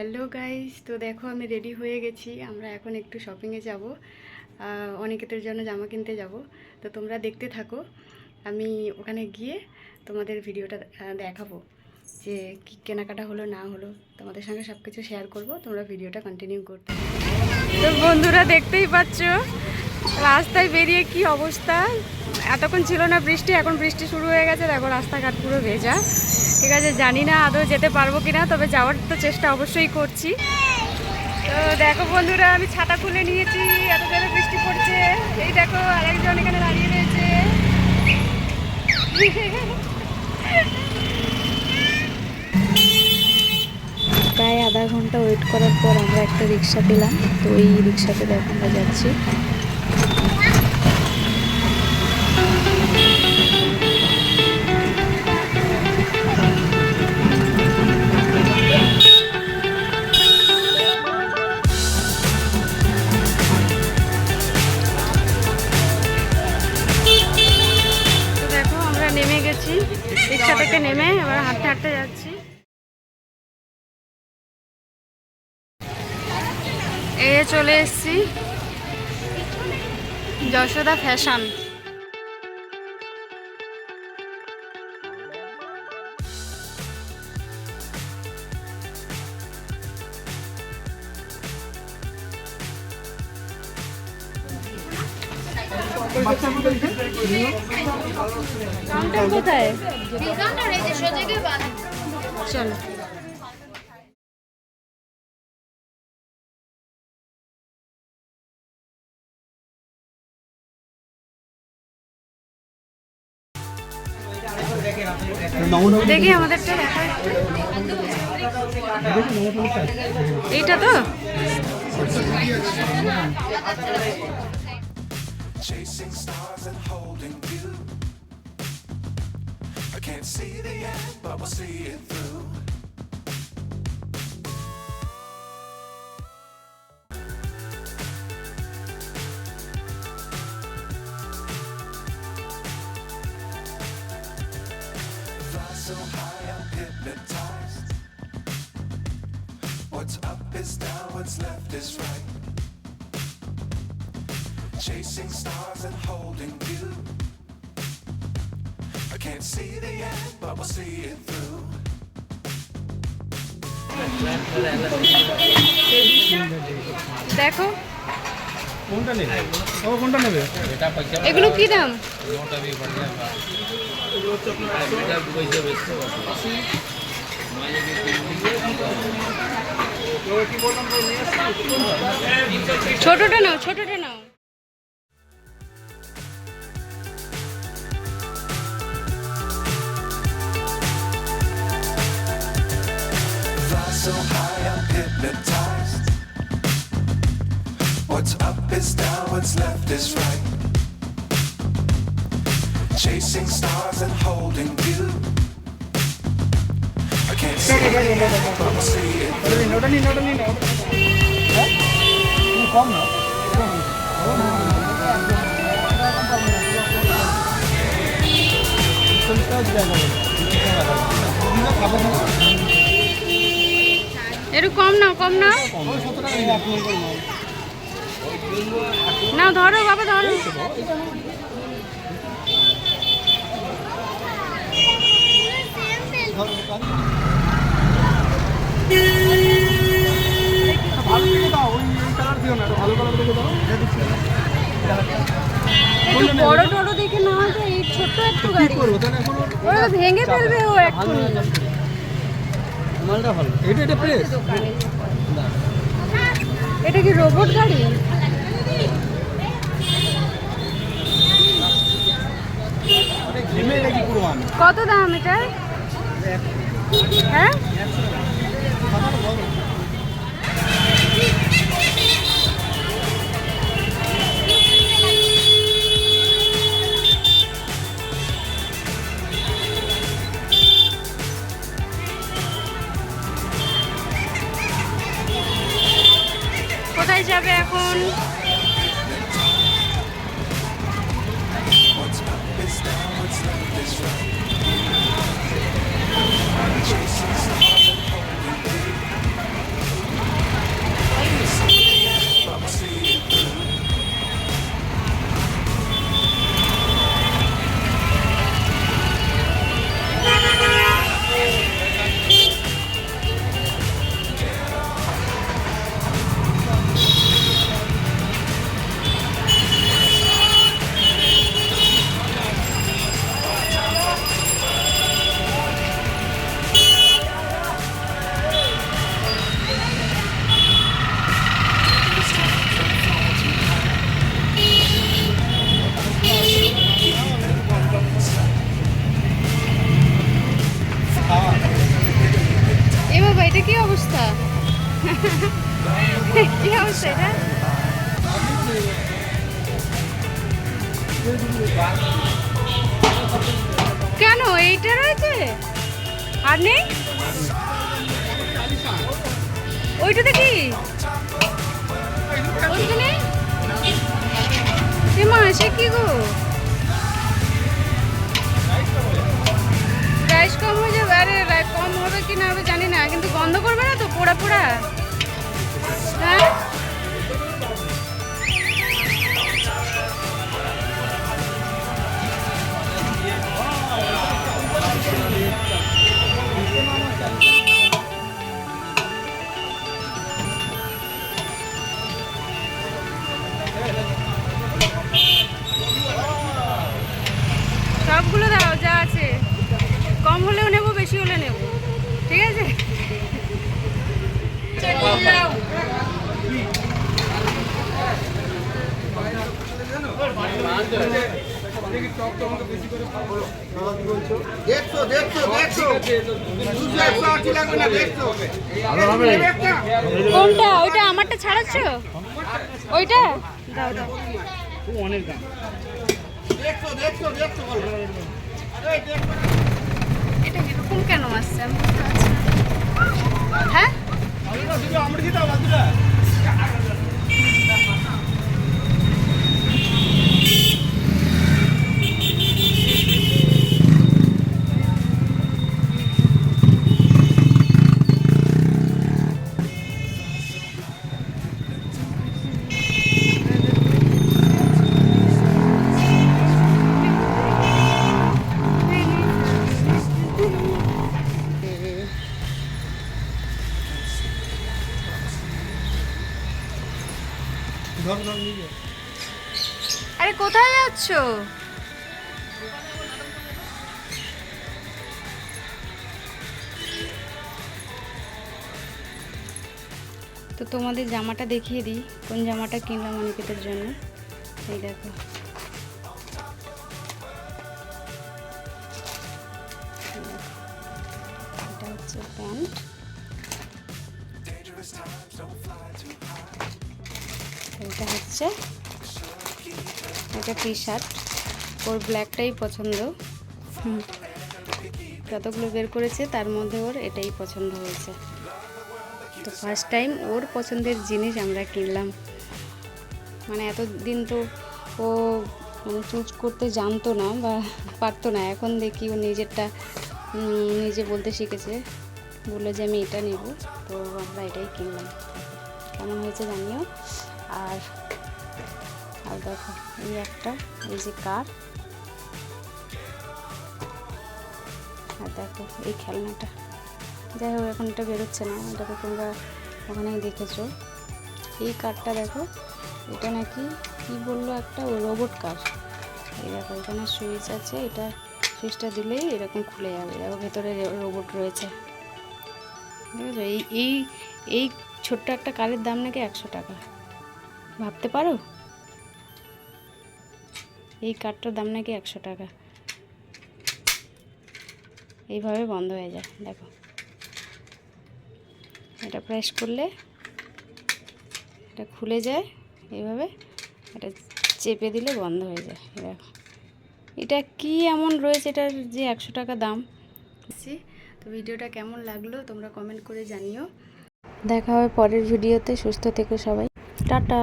Hello guys, তো দেখো আমি রেডি হয়ে গেছি। আমরা এখন একটু শপিংয়ে যাব, অনিকেতের জন্য জামা কিনতে যাব। তো তোমরা দেখতে থাকো, আমি ওখানে গিয়ে তোমাদের ভিডিওটা দেখাবো যে কী কেনাকাটা হলো না হলো। তোমাদের সঙ্গে সব কিছু শেয়ার করবো, তোমরা ভিডিওটা কন্টিনিউ করতে। তো বন্ধুরা দেখতেই পাচ্ছ রাস্তায় বেরিয়ে কি অবস্থা। এতক্ষণ ছিল না বৃষ্টি, এখন বৃষ্টি শুরু হয়ে গেছে। দেখো রাস্তাঘাট পুরো ভেজা। ঠিক আছে, জানি না আদৌ যেতে পারবো কিনা, তবে যাওয়ার তো চেষ্টা অবশ্যই করছি। তো দেখো বন্ধুরা, আমি ছাতা খুলে নিয়েছি, এত জোরে বৃষ্টি পড়ছে। এই দেখো আরেকজন এখানে দাঁড়িয়ে রয়েছে। প্রায় আধা ঘন্টা ওয়েট করার পর আমরা একটা রিক্সা পেলাম। তো এই রিক্সাতে দেখো আমরা যাচ্ছি। নেমে গেছি, রিক্সা থেকে নেমে এবার হাঁটতে হাঁটতে যাচ্ছি। চলে এসেছি যশোদা ফ্যাশন। কোথায়? চলো। দেখি আমাদেরটা দেখা, এইটা তো Chasing stars and holding you. I can't see the end, but we'll see it through. Fly so high, I'm hypnotized. What's up is down, what's left is right. Chasing stars and holding you. I can't see the end, but we'll see it through. দেখো কোনটা নেবে? ও কোনটা নেবে? এগুলো কি দাম? ছোটটা নাও, ছোটটা নাও। So high, I'm hypnotized. What's up is down, what's left is right. Chasing stars and holding you. I can't see it, but we'll see it. একটু কম নাও, কম নাও। না ধরো বাবা, ধরো। বড় টড়ো দেখে না হয়, এই ছোট্ট একটু গাড়ি ওরা ভেঙে ফেলবে ও এক্ষুনি। মালটা ভালো। এটা প্রেস, এটা কি রোবট গাড়ি? কত দাম এটা? হ্যাঁ কোথায় যাবে এখন? অবস্থা? কি অবস্থা এটা? কেন এইটা রয়েছে আর নেই? ওইটাতে কি ওইখানে মা সে কি গো? রাইস কম হয়ে যাবে। আরে কম হবে কি না হবে জানি না, কিন্তু গন্ধ করবে না তো পোড়া পোড়া? হ্যাঁ সবগুলো দাও যা আছে, কম হলেও নেবো বেশি হলে নেবো, ঠিক আছে? কোনটা? ওইটা আমারটা ছাড়াচ্ছ? ওইটা দাও দাও। অনেক দাম। এটা এরকম কেন আসছে আমি বুঝতে পারছি না। হ্যাঁ আরে কোথায় যাচ্ছ? তো তোমাদের জামাটা দেখিয়ে দিই, কোন জামাটা কিনলাম অনিকেতের জন্য। এই দেখো, এটা হচ্ছে প্যান্ট, এটা হচ্ছে একটা টি শার্ট। ওর ব্ল্যাকটাই পছন্দ, যতগুলো বের করেছে তার মধ্যে ওর এটাই পছন্দ হয়েছে। তো ফার্স্ট টাইম ওর পছন্দের জিনিস আমরা কিনলাম। মানে এতদিন তো ও চুজ করতে জানতো না বা পারতো না, এখন দেখি ও নিজেরটা নিজে বলতে শিখেছে, বললো যে আমি এটা নেব। তো আমরা এটাই কিনলাম। কেমন হয়েছে জানিও। আর আর দেখো এই একটা, এই যে কার, আর দেখো এই খেলনাটা। যাই হোক এখন এটা বেরোচ্ছে না, এটা তো তোমরা ওখানেই দেখেছো। এই কারটা দেখো, এটা নাকি কি বললো একটা রোবট কার। এই দেখো এখানে সুইচ আছে, এটা সুইচটা দিলেই এরকম খুলে যাবে। দেখো ভেতরে রোবট রয়েছে, ঠিক আছে? এই এই ছোট্ট একটা কারের দাম নাকি 100 টাকা, ভাবতে পারো? এই কারটার দাম নাকি 100 টাকা। এইভাবে বন্ধ হয়ে যায়, দেখো এটা প্রেস করলে এটা খুলে যায়, এইভাবে এটা চেপে দিলে বন্ধ হয়ে যায়। দেখো এটা কি এমন রয়েছে এটার যে 100 টাকা দাম। তো ভিডিওটা কেমন লাগলো তোমরা কমেন্ট করে জানিও। দেখা হবে পরের ভিডিওতে। সুস্থ থেকো সবাই, টাটা।